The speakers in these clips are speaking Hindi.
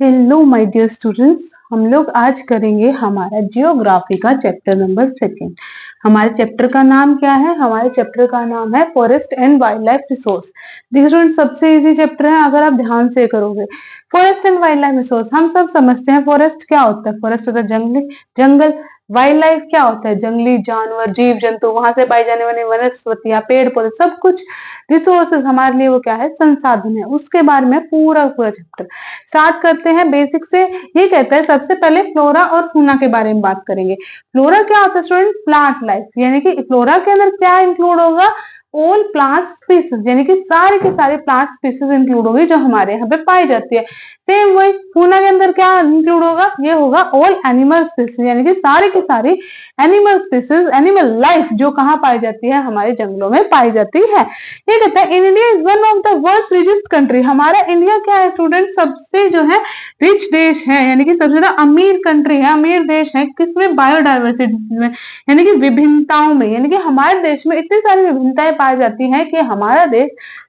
हेलो माय डियर स्टूडेंट्स, हम लोग आज करेंगे हमारा जियोग्राफी का चैप्टर नंबर 2। हमारे चैप्टर का नाम क्या है? हमारे चैप्टर का नाम है forest and wildlife resource. देखिए स्टूडेंट, सबसे इजी चैप्टर है अगर आप ध्यान से करोगे। Forest and wildlife resource हम सब समझते हैं। फॉरेस्ट क्या होता है? फॉरेस्ट होता है जंगल। वाइल्ड लाइफ क्या होता है? जंगली जानवर, जीव जंतु, वहां से पाई जाने वाली वनस्पतियां, पेड़ पौधे, सब कुछ रिसोर्सेज हमारे लिए वो क्या है? संसाधन है। उसके बारे में पूरा पूरा चैप्टर स्टार्ट करते हैं बेसिक से। ये कहता है सबसे पहले फ्लोरा और फूना के बारे में बात करेंगे। फ्लोरा क्या होता है स्टूडेंट? प्लांट लाइफ, यानी कि फ्लोरा के अंदर क्या इंक्लूड होगा? ऑल प्लांट स्पीसीज, यानी कि सारे के सारे प्लांट स्पीसीज इंक्लूड होगी जो हमारे यहाँ पे पाई जाती है। सेम वही फूना के अंदर क्या इंक्लूड होगा? ये होगा ऑल एनिमल स्पीसीज, यानी कि सारे की सारी एनिमल स्पीसीज, एनिमल लाइफ जो कहाँ पाई जाती है? हमारे जंगलों में पाई जाती है। ये कहता है India is one of the world's richest country. हमारा इंडिया क्या है स्टूडेंट? सबसे जो है रिच देश है, यानी कि सबसे ज्यादा अमीर कंट्री है, अमीर देश है। किसमें? बायोडाइवर्सिटी में, यानी कि विभिन्नताओं में। यानी कि हमारे देश में इतनी सारी विभिन्नताएं पाई जाती हैं कि हमारा देश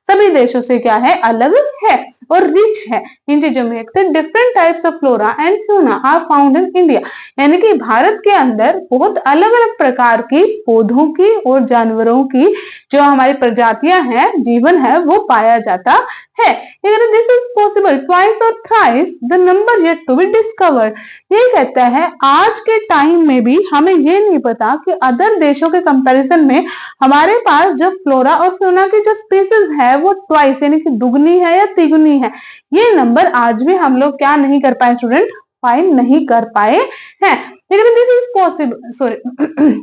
सभी देशों से क्या है? अलग है और रिच है इन चीजों में। Different types of flora and fauna are found in India, यानी कि भारत के अंदर बहुत अलग अलग प्रकार की पौधों की और जानवरों की जो हमारी प्रजातियां हैं, जीवन है, वो पाया जाता है। दिस इज पॉसिबल ट्वाइस और thrice the number yet to be discovered. ये कहता है आज के टाइम में भी हमें ये नहीं पता कि अदर देशों के कंपैरिजन में हमारे पास जो फ्लोरा और फ्यूना की जो स्पीसीज है वो ट्वाइस, यानी कि दुगनी है या तिगुनी है। ये नंबर आज भी हम लोग क्या नहीं कर पाए स्टूडेंट? फाइंड नहीं कर पाए हैं। लेकिन this is possible, sorry,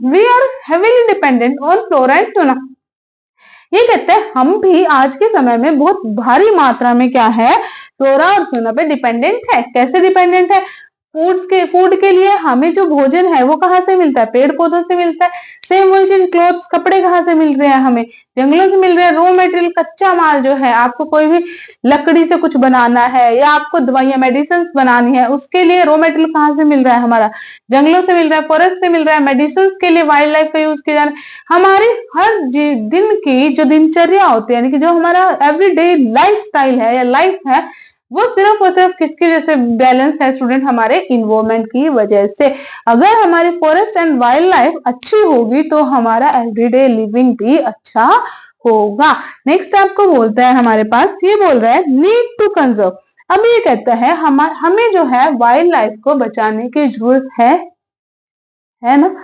we are heavily dependent on flora and fauna. ये कहते हैं हम भी आज के समय में बहुत भारी मात्रा में क्या है? फ्लोरा और फ्यूना पे डिपेंडेंट है। कैसे डिपेंडेंट है? फूड के लिए हमें जो भोजन है वो कहाँ से मिलता है? पेड़ पौधों से मिलता है। सेम वही चीज, क्लोथ्स, कपड़े कहाँ से मिल रहे हैं? हमें जंगलों से मिल रहे हैं। रॉ मटेरियल, कच्चा माल जो है, आपको कोई भी लकड़ी से कुछ बनाना है या आपको दवाइयां, मेडिसिन बनानी है, उसके लिए रॉ मटेरियल कहाँ से मिल रहा है? हमारा जंगलों से मिल रहा है, फॉरेस्ट से मिल रहा है। मेडिसिन के लिए वाइल्ड लाइफ का यूज किया जा रहा है। हमारी हर दिन की जो दिनचर्या होती है, यानी कि जो हमारा एवरीडे लाइफ स्टाइल है या लाइफ है, वो सिर्फ और सिर्फ किसकी वजह से बैलेंस है स्टूडेंट? हमारे इन्वायरमेंट की वजह से। अगर हमारी फॉरेस्ट एंड वाइल्ड लाइफ अच्छी होगी तो हमारा एवरीडे लिविंग भी अच्छा होगा। नेक्स्ट आपको बोलता है हमारे पास, ये बोल रहा है नीड टू कंजर्व। अब ये कहता है हमें जो है वाइल्ड लाइफ को बचाने की जरूरत है ना?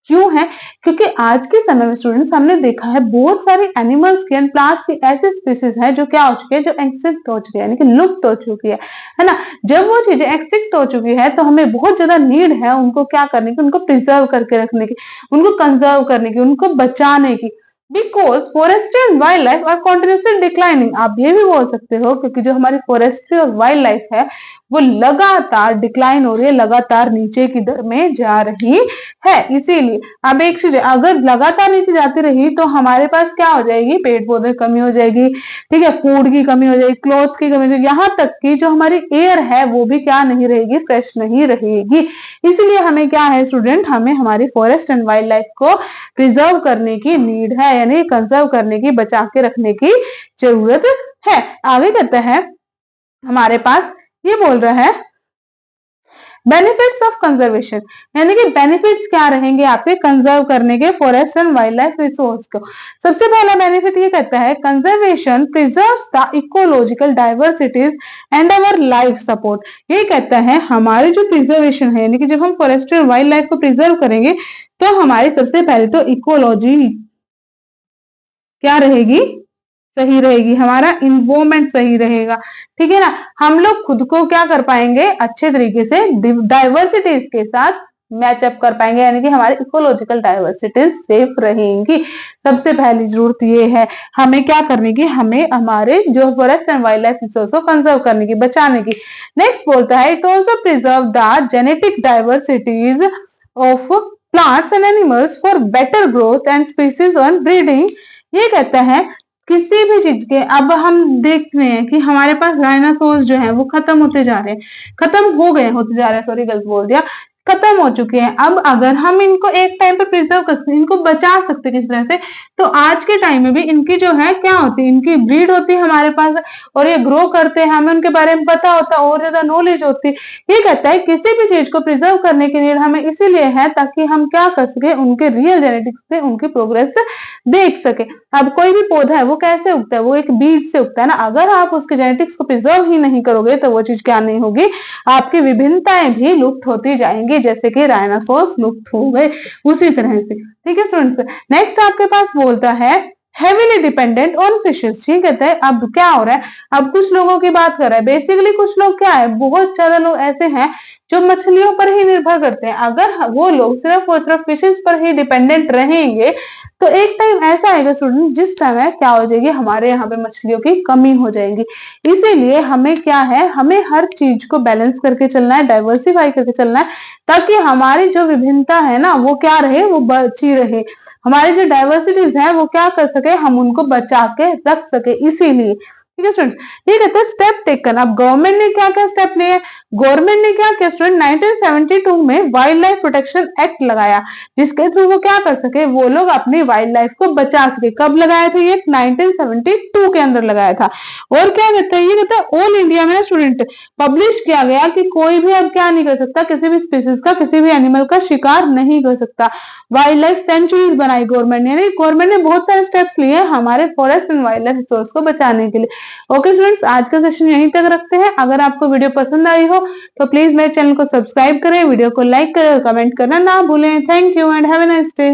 क्यों है? क्योंकि आज के समय में स्टूडेंट्स हमने देखा है बहुत सारे एनिमल्स की एंड प्लांट्स की ऐसे स्पीसीज हैं जो क्या हो चुके हैं? जो एक्सटिंक्ट हो चुकी है, यानी कि लुप्त हो चुकी है ना? जब वो चीजें एक्सटिंक्ट हो चुकी है तो हमें बहुत ज्यादा नीड है उनको क्या करने की? उनको प्रिजर्व करके रखने की, उनको कंजर्व करने की, उनको बचाने की। Because forestry and wildlife are continuously declining. आप ये भी बोल सकते हो क्योंकि जो हमारी फॉरेस्ट्री और वाइल्ड लाइफ है वो लगातार डिक्लाइन हो रही है, लगातार नीचे की दर में जा रही है। इसीलिए अब एक चीज, अगर लगातार नीचे जाती रही तो हमारे पास क्या हो जाएगी? पेड़ पौधे कमी हो जाएगी, ठीक है, फूड की कमी हो जाएगी, क्लॉथ की कमी हो जाएगी, यहाँ तक कि जो हमारी एयर है वो भी क्या नहीं रहेगी? फ्रेश नहीं रहेगी। इसीलिए हमें क्या है स्टूडेंट? हमें हमारी फॉरेस्ट एंड वाइल्ड लाइफ को प्रिजर्व करने की नीड है, यानी कंजर्व करने की, बचा के रखने की जरूरत है। आगे कहते हैं हमारे पास, ये बोल रहा है बेनिफिट्स ऑफ कंजर्वेशन, यानी कि बेनिफिट्स क्या रहेंगे आपके कंजर्व करने के forest and wildlife resource को। सबसे पहला बेनिफिट ये कहता है conservation preserves the ecological diversities and our life support. ये कहता है हमारी जो प्रिजर्वेशन है, यानी कि जब हम फॉरेस्ट एंड वाइल्ड लाइफ को प्रिजर्व करेंगे तो हमारी सबसे पहले तो इकोलॉजी क्या रहेगी? सही रहेगी, हमारा इन्वायरमेंट सही रहेगा, ठीक है ना? हम लोग खुद को क्या कर पाएंगे? अच्छे तरीके से डाइवर्सिटीज के साथ मैचअप कर पाएंगे, यानी कि हमारी इकोलॉजिकल डाइवर्सिटीज सेफ रहेंगी। सबसे पहली जरूरत ये है हमें क्या करने की? हमें हमारे जो forest and wildlife resource को कंजर्व करने की, बचाने की। नेक्स्ट बोलता है it also preserve the genetic diversities of plants and animals for better growth and species on breeding. ये कहता है किसी भी चीज के, अब हम देख रहे हैं कि हमारे पास डायनासोर जो है वो खत्म होते जा रहे हैं, खत्म हो गए होते जा रहे हैं, सॉरी गलत बोल दिया, खत्म हो चुके हैं। अब अगर हम इनको एक टाइम पे प्रिजर्व कर सकते, इनको बचा सकते किस तरह से, तो आज के टाइम में भी इनकी जो है क्या होती है, इनकी ब्रीड होती है हमारे पास और ये ग्रो करते हैं, हमें उनके बारे में पता होता है और ज्यादा नॉलेज होती है। ये कहता है किसी भी चीज को प्रिजर्व करने के लिए हमें इसीलिए है ताकि हम क्या कर सके, उनके रियल जेनेटिक्स से उनकी प्रोग्रेस देख सके। अब कोई भी पौधा है वो कैसे उगता है, वो एक बीज से उगता है ना। अगर आप उसके जेनेटिक्स को प्रिजर्व ही नहीं करोगे तो वो चीज क्या नहीं होगी, आपकी विभिन्नताएं भी लुप्त होती जाएंगी, जैसे कि डायनासोर्स लुप्त हो गए उसी तरह से। ठीक है स्टूडेंट्स, नेक्स्ट आपके पास बोलता है हेवीली डिपेंडेंट ऑन फिशेस। ठीक है, अब क्या हो रहा है, अब कुछ लोगों की बात कर रहा है। बेसिकली कुछ लोग क्या है, बहुत ज्यादा लोग ऐसे हैं जो मछलियों पर ही निर्भर करते हैं। अगर वो लोग सिर्फ और सिर्फ फिशेस पर ही डिपेंडेंट रहेंगे तो एक टाइम ऐसा आएगा स्टूडेंट जिस टाइम है क्या हो जाएगी, हमारे यहाँ पे मछलियों की कमी हो जाएगी। इसीलिए हमें क्या है, हमें हर चीज को बैलेंस करके चलना है, डाइवर्सिफाई करके चलना है, ताकि हमारी जो विभिन्नता है ना वो क्या रहे, वो बची रहे। हमारी जो डाइवर्सिटीज है वो क्या कर सके, हम उनको बचा के रख सके। इसीलिए ठीक है स्टूडेंट, ठीक है। तो स्टेप टेकन, अब गवर्नमेंट ने क्या क्या स्टेप लिए, गवर्नमेंट ने क्या किया स्टूडेंट, 1972 में वाइल्ड लाइफ प्रोटेक्शन एक्ट लगाया, जिसके थ्रू वो क्या कर सके, वो लोग अपनी वाइल्ड लाइफ को बचा सके। कब लगाया था ये, 1972 के अंदर लगाया था। और क्या कहते हैं, ये कहते हैं ऑल इंडिया में स्टूडेंट पब्लिश किया गया कि कोई भी अब क्या नहीं कर सकता, किसी भी स्पीसीज का, किसी भी एनिमल का शिकार नहीं कर सकता। वाइल्ड लाइफ सेंचुरीज बनाई गवर्नमेंट ने, गवर्नमेंट ने बहुत सारे स्टेप्स लिए हमारे forest and wildlife resource को बचाने के लिए। ओके स्टूडेंट्स, आज का सेशन यहीं तक रखते हैं। अगर आपको वीडियो पसंद आई हो तो प्लीज मेरे चैनल को सब्सक्राइब करें, वीडियो को लाइक करें और कमेंट करना ना भूलें। Thank you and have a nice day.